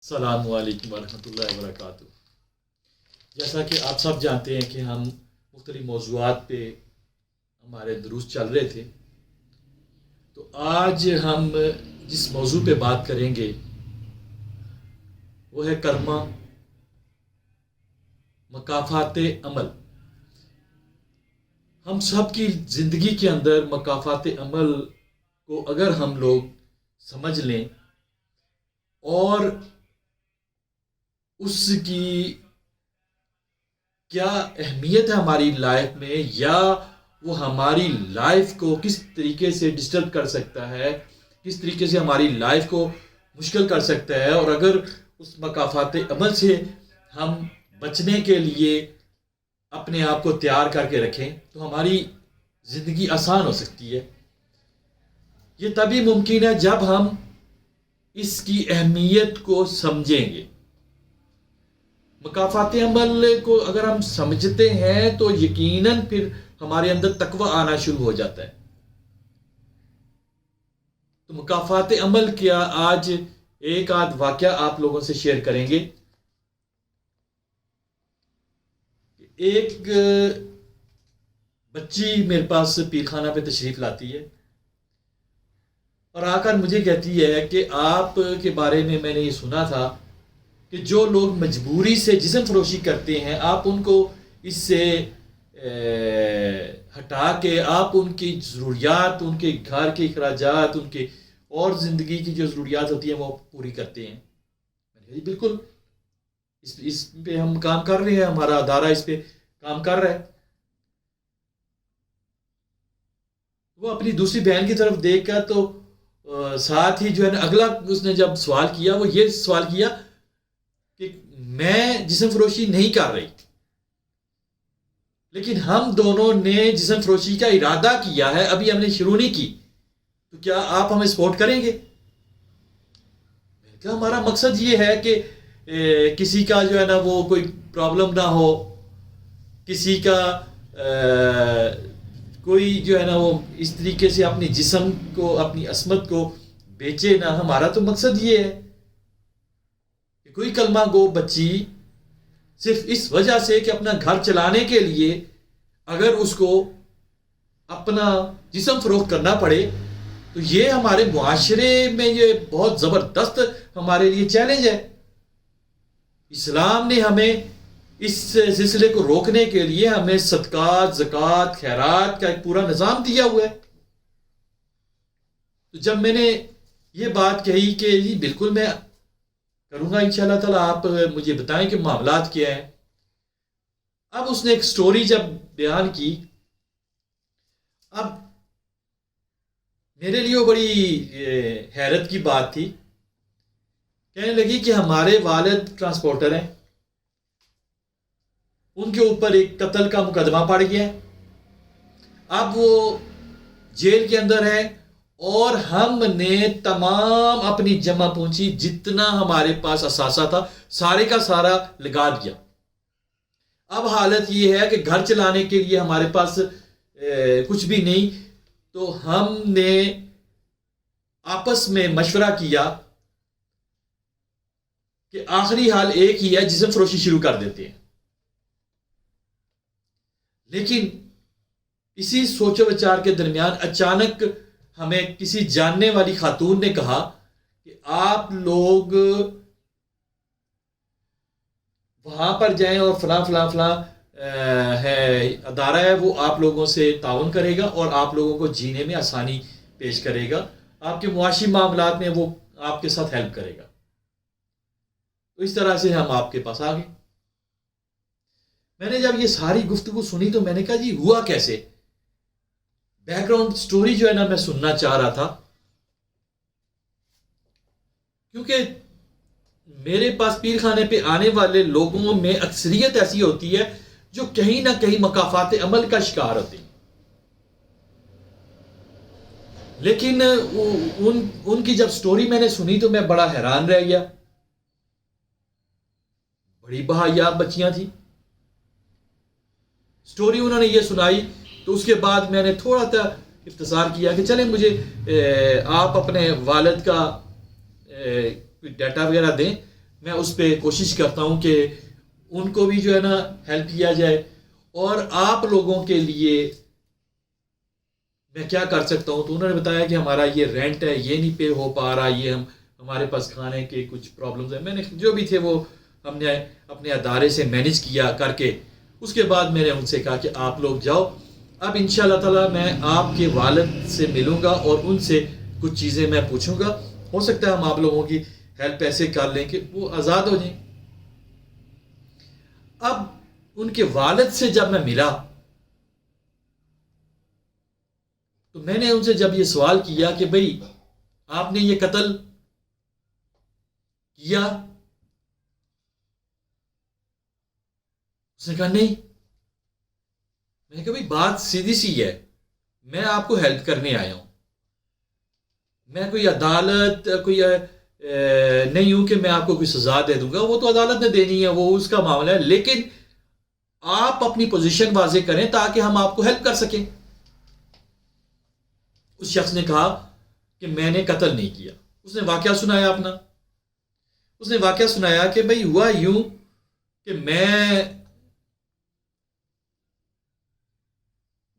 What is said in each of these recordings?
السلام علیکم ورحمۃ اللہ وبرکاتہ۔ جیسا کہ آپ سب جانتے ہیں کہ ہم مختلف موضوعات پہ ہمارے دروس چل رہے تھے، تو آج ہم جس موضوع پہ بات کریں گے وہ ہے کرما، مکافات عمل۔ ہم سب کی زندگی کے اندر مکافات عمل کو اگر ہم لوگ سمجھ لیں اور اس کی کیا اہمیت ہے ہماری لائف میں، یا وہ ہماری لائف کو کس طریقے سے ڈسٹرب کر سکتا ہے، کس طریقے سے ہماری لائف کو مشکل کر سکتا ہے، اور اگر اس مکافات عمل سے ہم بچنے کے لیے اپنے آپ کو تیار کر کے رکھیں تو ہماری زندگی آسان ہو سکتی ہے۔ یہ تبھی ممکن ہے جب ہم اس کی اہمیت کو سمجھیں گے۔ مکافات عمل کو اگر ہم سمجھتے ہیں تو یقیناً پھر ہمارے اندر تقوی آنا شروع ہو جاتا ہے۔ تو مکافات عمل کیا، آج ایک آدھ واقعہ آپ لوگوں سے شیئر کریں گے۔ ایک بچی میرے پاس پیرخانہ پہ تشریف لاتی ہے اور آ کر مجھے کہتی ہے کہ آپ کے بارے میں نے یہ سنا تھا کہ جو لوگ مجبوری سے جسم فروشی کرتے ہیں، آپ ان کو اس سے ہٹا کے آپ ان کی ضروریات، ان کے گھر کے اخراجات، ان کے اور زندگی کی جو ضروریات ہوتی ہیں وہ پوری کرتے ہیں۔ میں نے کہا جی بالکل، اس پہ ہم کام کر رہے ہیں، ہمارا ادارہ اس پہ کام کر رہا ہے۔ وہ اپنی دوسری بہن کی طرف دیکھ کر تو ساتھ ہی جو ہے نا اگلا اس نے جب سوال کیا، وہ یہ سوال کیا کہ میں جسم فروشی نہیں کر رہی، لیکن ہم دونوں نے جسم فروشی کا ارادہ کیا ہے، ابھی ہم نے شروع نہیں کی، تو کیا آپ ہمیں سپورٹ کریں گے؟ میں نے کہا ہمارا مقصد یہ ہے کہ کسی کا جو ہے نا وہ کوئی پرابلم نہ ہو، کسی کا کوئی جو ہے نا وہ اس طریقے سے اپنی جسم کو، اپنی عصمت کو بیچے نہ۔ ہمارا تو مقصد یہ ہے کہ کوئی کلمہ گو بچی صرف اس وجہ سے کہ اپنا گھر چلانے کے لیے اگر اس کو اپنا جسم فروخت کرنا پڑے، تو یہ ہمارے معاشرے میں یہ بہت زبردست ہمارے لیے چیلنج ہے۔ اسلام نے ہمیں اس سلسلے کو روکنے کے لیے ہمیں صدقات، زکوٰۃ، خیرات کا ایک پورا نظام دیا ہوا ہے۔ تو جب میں نے یہ بات کہی کہ جی بالکل میں کروں گا انشاءاللہ تعالیٰ، آپ مجھے بتائیں کہ معاملات کیا ہیں۔ اب اس نے ایک سٹوری جب بیان کی، اب میرے لیے وہ بڑی حیرت کی بات تھی۔ کہنے لگی کہ ہمارے والد ٹرانسپورٹر ہیں، ان کے اوپر ایک قتل کا مقدمہ پڑ گیا ہے، اب وہ جیل کے اندر ہے، اور ہم نے تمام اپنی جمع پونچی جتنا ہمارے پاس اثاثہ تھا سارے کا سارا لگا دیا۔ اب حالت یہ ہے کہ گھر چلانے کے لیے ہمارے پاس کچھ بھی نہیں، تو ہم نے آپس میں مشورہ کیا کہ آخری حال ایک ہی ہے، جسم فروشی شروع کر دیتے ہیں۔ لیکن اسی سوچ و وچار کے درمیان اچانک ہمیں کسی جاننے والی خاتون نے کہا کہ آپ لوگ وہاں پر جائیں اور فلاں فلاں فلاں ہے ادارہ ہے، وہ آپ لوگوں سے تعاون کرے گا اور آپ لوگوں کو جینے میں آسانی پیش کرے گا، آپ کے معاشی معاملات میں وہ آپ کے ساتھ ہیلپ کرے گا۔ تو اس طرح سے ہم آپ کے پاس آ گئے۔ میں نے جب یہ ساری گفتگو سنی تو میں نے کہا جی ہوا کیسے؟ بیک گراؤنڈ سٹوری جو ہے نا میں سننا چاہ رہا تھا، کیونکہ میرے پاس پیرخانے پہ آنے والے لوگوں میں اکثریت ایسی ہوتی ہے جو کہیں نہ کہیں مکافات عمل کا شکار ہوتے ہیں، لیکن ان کی جب سٹوری میں نے سنی تو میں بڑا حیران رہ گیا۔ بڑی بہایاب بچیاں تھیں۔ سٹوری انہوں نے یہ سنائی تو اس کے بعد میں نے تھوڑا سا اختصار کیا کہ چلیں مجھے آپ اپنے والد کا ڈیٹا وغیرہ دیں میں اس پہ کوشش کرتا ہوں کہ ان کو بھی جو ہے نا ہیلپ کیا جائے. اور آپ لوگوں کے لیے میں کیا کر سکتا ہوں, تو انہوں نے بتایا کہ ہمارا یہ رینٹ ہے, یہ نہیں پے ہو پا رہا, یہ ہمارے پاس کھانے کے کچھ پرابلمز ہیں. میں نے جو بھی تھے وہ ہم نے اپنے ادارے سے مینیج کیا کر کے. اس کے بعد میں نے ان سے کہا کہ آپ لوگ جاؤ. اب انشاءاللہ تعالی میں آپ کے والد سے ملوں گا اور ان سے کچھ چیزیں میں پوچھوں گا. ہو سکتا ہے ہم آپ لوگوں کی ہیلپ ایسے کر لیں کہ وہ آزاد ہو جائیں. اب ان کے والد سے جب میں ملا تو میں نے ان سے جب یہ سوال کیا کہ بھئی آپ نے یہ قتل کیا, اس نے کہا نہیں. میں نے کہا بھئی بات سیدھی سی ہے, میں آپ کو ہیلپ کرنے آیا ہوں, میں کوئی عدالت کوئی نہیں ہوں کہ میں آپ کو کوئی سزا دے دوں گا. وہ تو عدالت نے دینی ہے, وہ اس کا معاملہ ہے. لیکن آپ اپنی پوزیشن واضح کریں تاکہ ہم آپ کو ہیلپ کر سکیں. اس شخص نے کہا کہ میں نے قتل نہیں کیا. اس نے واقعہ سنایا اپنا. اس نے واقعہ سنایا کہ بھئی ہوا یوں کہ میں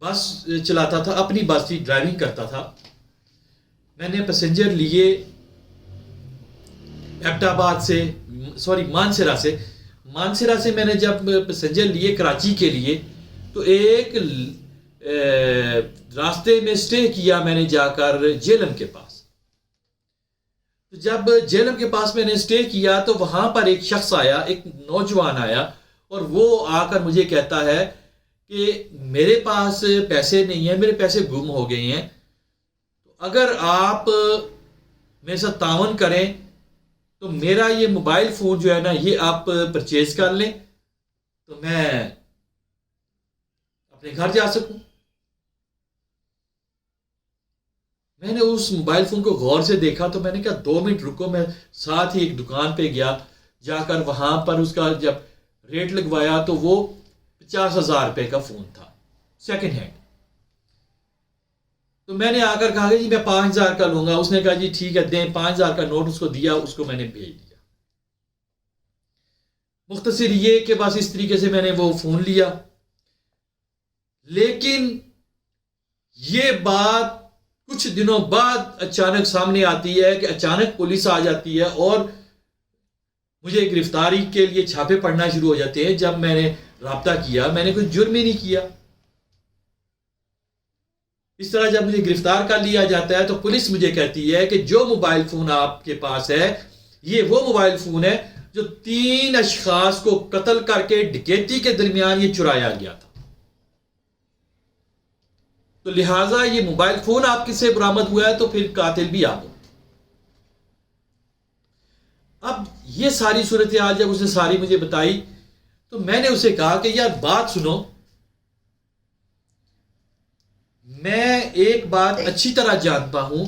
بس چلاتا تھا, اپنی بس کی ڈرائیونگ کرتا تھا. میں نے پیسنجر لیے ایبٹ آباد سے, مانسرا سے میں نے جب پیسنجر لیے کراچی کے لیے, تو ایک راستے میں سٹے کیا میں نے جا کر جیلم کے پاس. تو جب جیلم کے پاس میں نے سٹے کیا تو وہاں پر ایک شخص آیا, ایک نوجوان آیا, اور وہ آ کر مجھے کہتا ہے کہ میرے پاس پیسے نہیں ہیں, میرے پیسے گم ہو گئے ہیں, اگر آپ میرے ساتھ تعاون کریں تو میرا یہ موبائل فون جو ہے نا یہ آپ پرچیز کر لیں تو میں اپنے گھر جا سکوں. میں نے اس موبائل فون کو غور سے دیکھا تو میں نے کہا 2 منٹ رکو. میں ساتھ ہی ایک دکان پہ گیا, جا کر وہاں پر اس کا جب ریٹ لگوایا تو وہ 50,000 روپے کا فون تھا, سیکنڈ ہینڈ. تو میں نے آ کر کہا کہ جی میں 5,000 کا لوں گا. اس نے کہا جی ٹھیک ہے دیں. 5,000 کا نوٹ اس کو دیا, اس کو میں نے بھیج دیا. مختصر یہ کہ بس اس طریقے سے میں نے وہ فون لیا. لیکن یہ بات کچھ دنوں بعد اچانک سامنے آتی ہے کہ اچانک پولیس آ جاتی ہے اور مجھے گرفتاری کے لیے چھاپے پڑنا شروع ہو جاتے ہیں. جب میں نے رابطہ کیا, میں نے کوئی جرم ہی نہیں کیا. اس طرح جب مجھے گرفتار کر لیا جاتا ہے تو پولیس مجھے کہتی ہے کہ جو موبائل فون آپ کے پاس ہے یہ وہ موبائل فون ہے جو 3 اشخاص کو قتل کر کے ڈکیتی کے درمیان یہ چرایا گیا تھا. تو لہٰذا یہ موبائل فون آپ کس سے برآمد ہوا ہے تو پھر قاتل بھی آپ ہو. اب یہ ساری صورتحال جب اس نے ساری مجھے بتائی تو میں نے اسے کہا کہ یار بات سنو, میں ایک بات اچھی طرح جانتا ہوں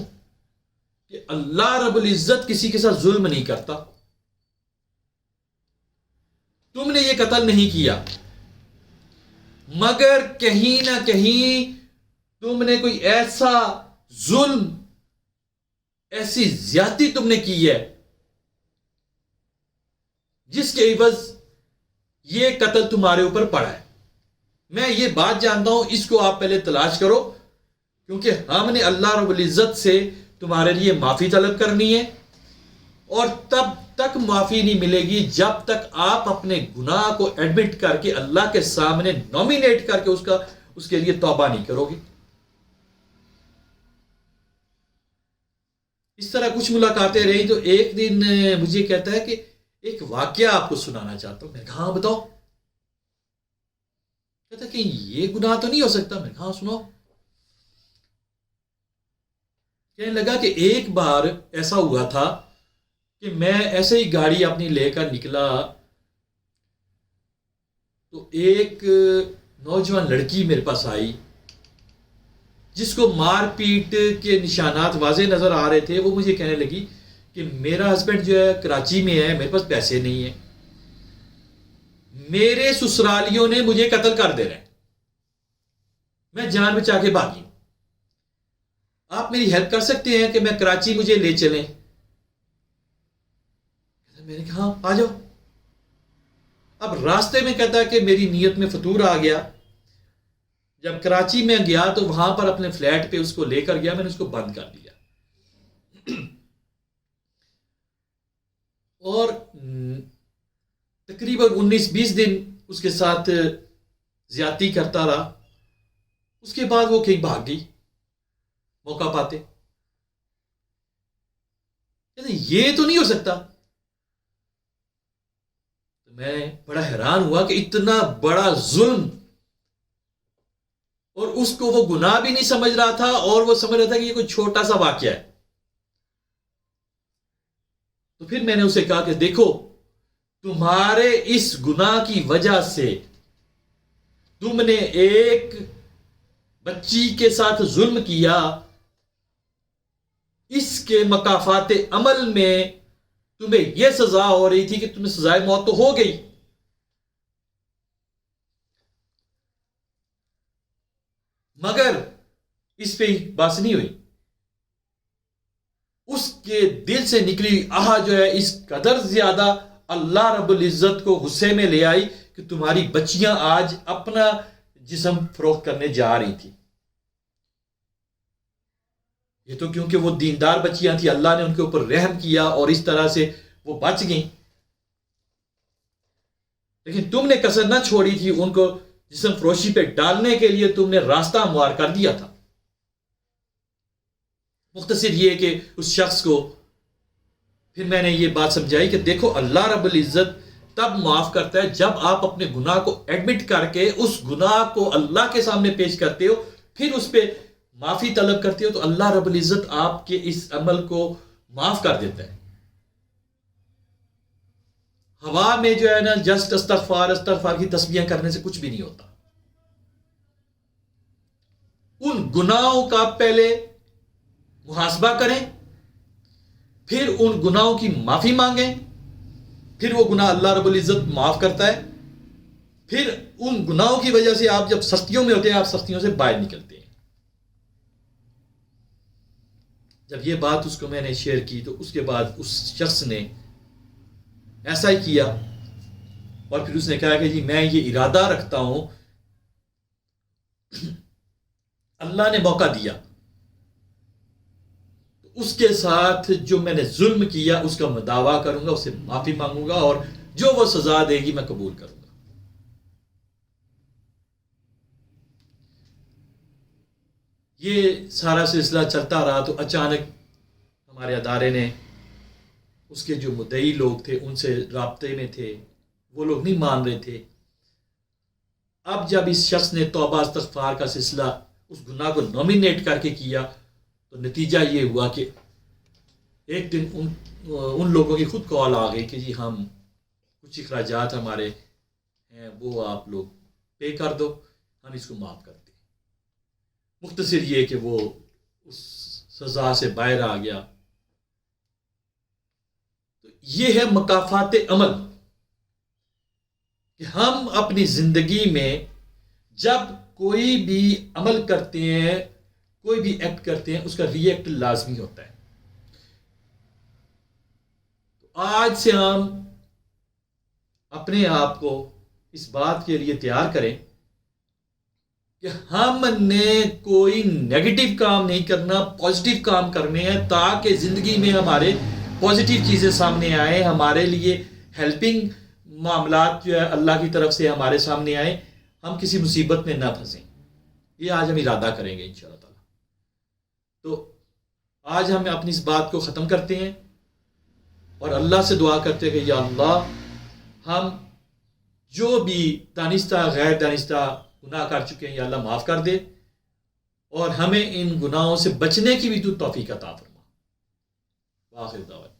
کہ اللہ رب العزت کسی کے ساتھ ظلم نہیں کرتا. تم نے یہ قتل نہیں کیا, مگر کہیں نہ کہیں تم نے کوئی ایسا ظلم, ایسی زیادتی تم نے کی ہے جس کے عوض یہ قتل تمہارے اوپر پڑا ہے. میں یہ بات جانتا ہوں, اس کو آپ پہلے تلاش کرو, کیونکہ ہم نے اللہ رب العزت سے تمہارے لیے معافی طلب کرنی ہے, اور تب تک معافی نہیں ملے گی جب تک آپ اپنے گناہ کو ایڈمٹ کر کے اللہ کے سامنے نومینیٹ کر کے اس کے لیے توبہ نہیں کرو گے. اس طرح کچھ ملاقاتیں رہی تو ایک دن مجھے کہتا ہے کہ ایک واقعہ آپ کو سنانا چاہتا ہوں. میں نے کہا ہاں بتاؤ. کہتا کہ یہ گناہ تو نہیں ہو سکتا. میں نے کہا ہاں سناؤ. کہنے لگا کہ ایک بار ایسا ہوا تھا کہ میں ایسے ہی گاڑی اپنی لے کر نکلا تو ایک نوجوان لڑکی میرے پاس آئی جس کو مار پیٹ کے نشانات واضح نظر آ رہے تھے. وہ مجھے کہنے لگی کہ میرا ہسبینڈ جو ہے کراچی میں ہے, میرے پاس پیسے نہیں ہیں, میرے سسرالیوں نے مجھے قتل کر دے رہے ہیں, میں جان بچا کے بھاگی, آپ میری ہیلپ کر سکتے ہیں کہ میں کراچی مجھے لے چلیں. میں نے کہا ہاں آ جاؤ. اب راستے میں کہتا ہے کہ میری نیت میں فطور آ گیا. جب کراچی میں گیا تو وہاں پر اپنے فلیٹ پہ اس کو لے کر گیا, میں نے اس کو بند کر دیا. اور تقریباً 19-20 دن اس کے ساتھ زیادتی کرتا رہا. اس کے بعد وہ کہیں بھاگ گئی موقع پاتے. یہ تو نہیں ہو سکتا. میں بڑا حیران ہوا کہ اتنا بڑا ظلم, اور اس کو وہ گناہ بھی نہیں سمجھ رہا تھا, اور وہ سمجھ رہا تھا کہ یہ کوئی چھوٹا سا واقعہ ہے. تو پھر میں نے اسے کہا کہ دیکھو, تمہارے اس گناہ کی وجہ سے تم نے ایک بچی کے ساتھ ظلم کیا, اس کے مکافات عمل میں تمہیں یہ سزا ہو رہی تھی کہ تمہیں سزائے موت تو ہو گئی, مگر اس پہ بات نہیں ہوئی. اس کے دل سے نکلی آہ جو ہے اس قدر زیادہ اللہ رب العزت کو غصے میں لے آئی کہ تمہاری بچیاں آج اپنا جسم فروخت کرنے جا رہی تھی. یہ تو کیونکہ وہ دیندار بچیاں تھیں, اللہ نے ان کے اوپر رحم کیا اور اس طرح سے وہ بچ گئیں. لیکن تم نے کسر نہ چھوڑی تھی, ان کو جسم فروشی پہ ڈالنے کے لیے تم نے راستہ ہموار کر دیا تھا. مختصر یہ کہ اس شخص کو پھر میں نے یہ بات سمجھائی کہ دیکھو, اللہ رب العزت تب معاف کرتا ہے جب آپ اپنے گناہ کو ایڈمٹ کر کے اس گناہ کو اللہ کے سامنے پیش کرتے ہو, پھر اس پہ معافی طلب کرتے ہو, تو اللہ رب العزت آپ کے اس عمل کو معاف کر دیتا ہے. ہوا میں جو ہے نا جسٹ استغفار استغفار کی تسبیحیں کرنے سے کچھ بھی نہیں ہوتا. ان گناہوں کا پہلے محاسبہ کریں, پھر ان گناہوں کی معافی مانگیں, پھر وہ گناہ اللہ رب العزت معاف کرتا ہے. پھر ان گناہوں کی وجہ سے آپ جب سختیوں میں ہوتے ہیں, آپ سختیوں سے باہر نکلتے ہیں. جب یہ بات اس کو میں نے شیئر کی تو اس کے بعد اس شخص نے ایسا ہی کیا, اور پھر اس نے کہا کہ جی میں یہ ارادہ رکھتا ہوں, اللہ نے موقع دیا, اس کے ساتھ جو میں نے ظلم کیا اس کا میں دعویٰ کروں گا, اس سے معافی مانگوں گا, اور جو وہ سزا دے گی میں قبول کروں گا. یہ سارا سلسلہ چلتا رہا تو اچانک ہمارے ادارے نے اس کے جو مدعی لوگ تھے ان سے رابطے میں تھے, وہ لوگ نہیں مان رہے تھے. اب جب اس شخص نے توبہ استغفار کا سلسلہ اس گناہ کو نومینیٹ کر کے کیا تو نتیجہ یہ ہوا کہ ایک دن ان لوگوں کی خود کال آ گئی کہ جی ہم کچھ اخراجات ہمارے ہیں وہ آپ لوگ پے کر دو, ہم اس کو معاف کرتے ہیں. مختصر یہ کہ وہ اس سزا سے باہر آ گیا. تو یہ ہے مکافات عمل کہ ہم اپنی زندگی میں جب کوئی بھی عمل کرتے ہیں, کوئی بھی ایکٹ کرتے ہیں, اس کا ری ایکٹ لازمی ہوتا ہے. تو آج سے ہم اپنے آپ کو اس بات کے لیے تیار کریں کہ ہم نے کوئی نیگیٹو کام نہیں کرنا, پازیٹیو کام کرنے ہیں, تاکہ زندگی میں ہمارے پازیٹیو چیزیں سامنے آئیں, ہمارے لیے ہیلپنگ معاملات جو ہے اللہ کی طرف سے ہمارے سامنے آئیں, ہم کسی مصیبت میں نہ پھنسیں. یہ آج ہم ارادہ کریں گے انشاءاللہ تعالی. تو آج ہم اپنی اس بات کو ختم کرتے ہیں اور اللہ سے دعا کرتے ہیں کہ یا اللہ, ہم جو بھی دانستہ غیر دانستہ گناہ کر چکے ہیں یا اللہ معاف کر دے, اور ہمیں ان گناہوں سے بچنے کی بھی تو توفیق عطا فرما. آخر دعوت.